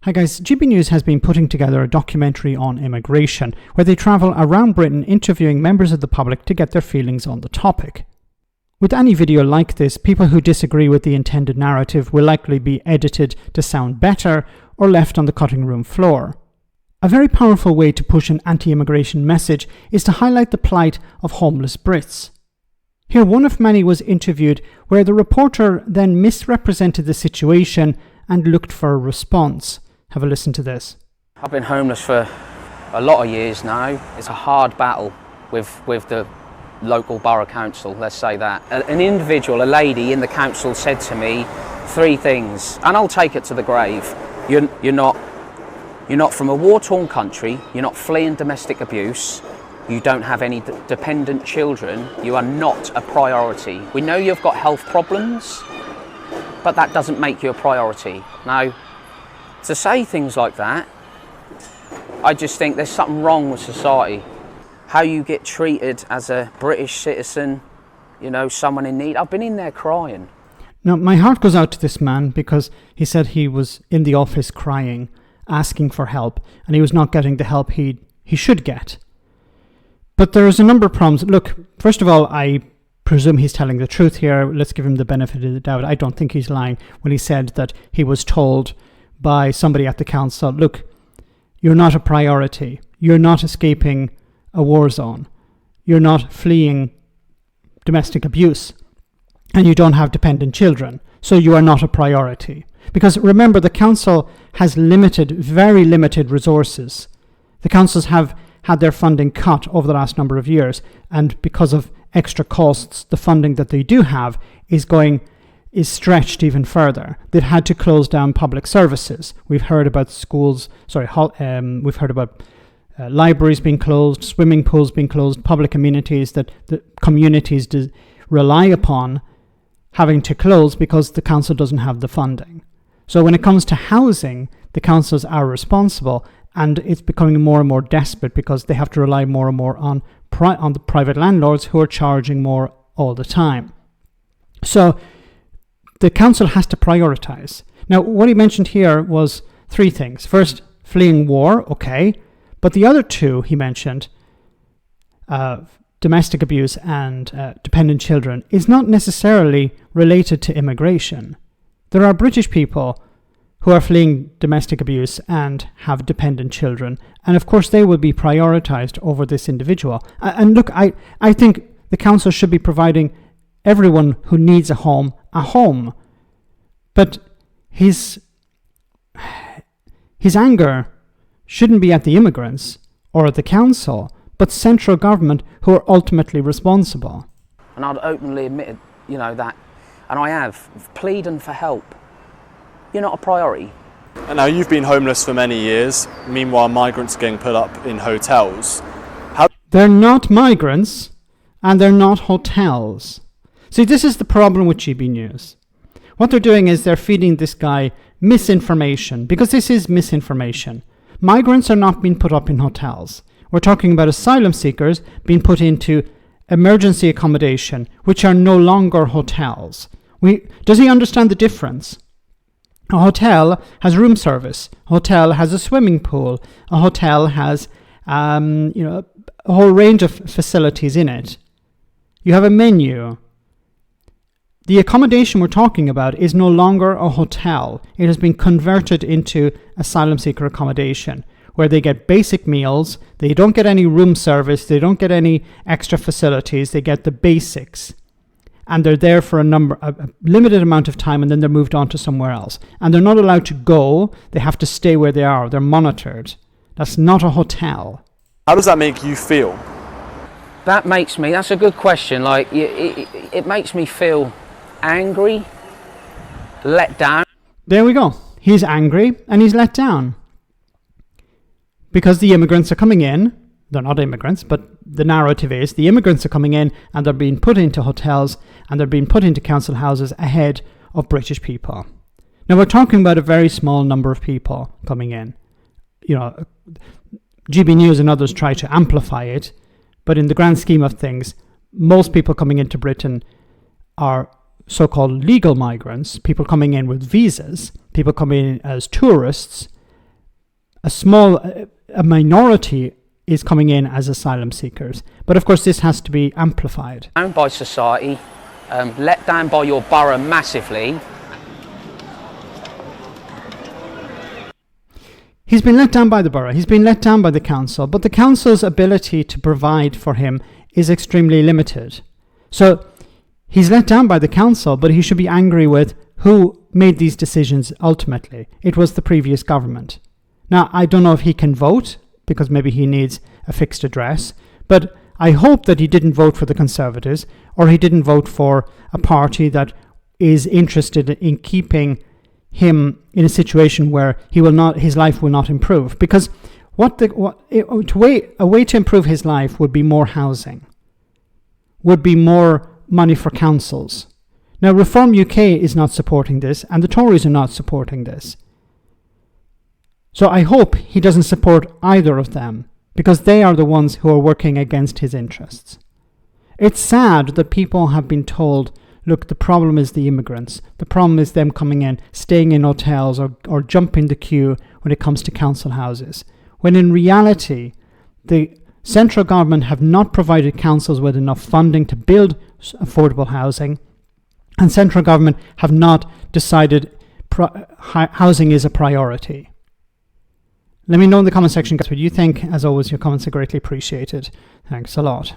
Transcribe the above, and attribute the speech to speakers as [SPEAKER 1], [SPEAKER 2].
[SPEAKER 1] Hi guys, GB News has been putting together a documentary on immigration, where they travel around Britain interviewing members of the public to get their feelings on the topic. With any video like this, people who disagree with the intended narrative will likely be edited to sound better or left on the cutting room floor. A very powerful way to push an anti-immigration message is to highlight the plight of homeless Brits. Here one of many was interviewed where the reporter then misrepresented the situation and looked for a response. Have a listen to this.
[SPEAKER 2] I've been homeless for a lot of years now. It's a hard battle with the local borough council, let's say that. An individual, a lady in the council said to me 3 things, and I'll take it to the grave. You're not from a war-torn country, you're not fleeing domestic abuse, you don't have any dependent children, you are not a priority. We know you've got health problems, but that doesn't make you a priority. Now, to say things like that, I just think there's something wrong with society. How you get treated as a British citizen, someone in need. I've been in there crying.
[SPEAKER 1] Now, my heart goes out to this man because he said he was in the office crying, asking for help, and he was not getting the help he should get. But there's a number of problems. Look, first of all, I presume he's telling the truth here. Let's give him the benefit of the doubt. I don't think he's lying when he said that he was told by somebody at the council, look, you're not a priority. You're not escaping a war zone. You're not fleeing domestic abuse. And you don't have dependent children. So you are not a priority. Because remember, the council has very limited resources. The councils have had their funding cut over the last number of years. And because of extra costs, the funding that they do have is stretched even further. They've had to close down public services. We've heard about we've heard about libraries being closed, swimming pools being closed, public amenities that the communities rely upon having to close because the council doesn't have the funding. So when it comes to housing, the councils are responsible, and it's becoming more and more desperate because they have to rely more and more on the private landlords who are charging more all the time. So the council has to prioritize. Now, what he mentioned here was 3 things. First, fleeing war, okay. But the other 2 he mentioned, domestic abuse and dependent children, is not necessarily related to immigration. There are British people who are fleeing domestic abuse and have dependent children. And of course, they will be prioritized over this individual. And look, I think the council should be providing everyone who needs a home. But his anger shouldn't be at the immigrants or at the council, but central government who are ultimately responsible.
[SPEAKER 2] And I'd openly admit, that, and I have, pleading for help. You're not a priority.
[SPEAKER 3] And now you've been homeless for many years. Meanwhile, migrants are getting put up in hotels.
[SPEAKER 1] They're not migrants and they're not hotels. See, this is the problem with GB News. What they're doing is they're feeding this guy misinformation, because this is misinformation. Migrants are not being put up in hotels. We're talking about asylum seekers being put into emergency accommodation, which are no longer hotels. Does he understand the difference? A hotel has room service. A hotel has a swimming pool. A hotel has a whole range of facilities in it. You have a menu. The accommodation we're talking about is no longer a hotel. It has been converted into asylum seeker accommodation, where they get basic meals, they don't get any room service, they don't get any extra facilities, they get the basics. And they're there for a limited amount of time, and then they're moved on to somewhere else. And they're not allowed to go, they have to stay where they are, they're monitored. That's not a hotel.
[SPEAKER 3] How does that make you feel?
[SPEAKER 2] That's a good question. It makes me feel angry, let down.
[SPEAKER 1] There we go. He's angry and he's let down. Because the immigrants are coming in. They're not immigrants, but the narrative is the immigrants are coming in and they're being put into hotels and they're being put into council houses ahead of British people. Now, we're talking about a very small number of people coming in. GB News and others try to amplify it, but in the grand scheme of things, most people coming into Britain are so-called legal migrants, people coming in with visas, people coming in as tourists, a minority is coming in as asylum seekers. But of course this has to be amplified.
[SPEAKER 2] Down by society, let down by your borough massively.
[SPEAKER 1] He's been let down by the borough, he's been let down by the council, but the council's ability to provide for him is extremely limited. So he's let down by the council, but he should be angry with who made these decisions ultimately. It was the previous government. Now, I don't know if he can vote, because maybe he needs a fixed address, but I hope that he didn't vote for the Conservatives, or he didn't vote for a party that is interested in keeping him in a situation where his life will not improve. Because a way to improve his life would be more housing, would be more money for councils. Now, Reform UK is not supporting this, and the Tories are not supporting this. So I hope he doesn't support either of them, because they are the ones who are working against his interests. It's sad that people have been told, look, the problem is the immigrants. The problem is them coming in, staying in hotels or jumping the queue when it comes to council houses. When in reality, the central government have not provided councils with enough funding to build affordable housing, and central government have not decided housing is a priority. Let me know in the comment section, guys, what you think. As always, your comments are greatly appreciated. Thanks a lot.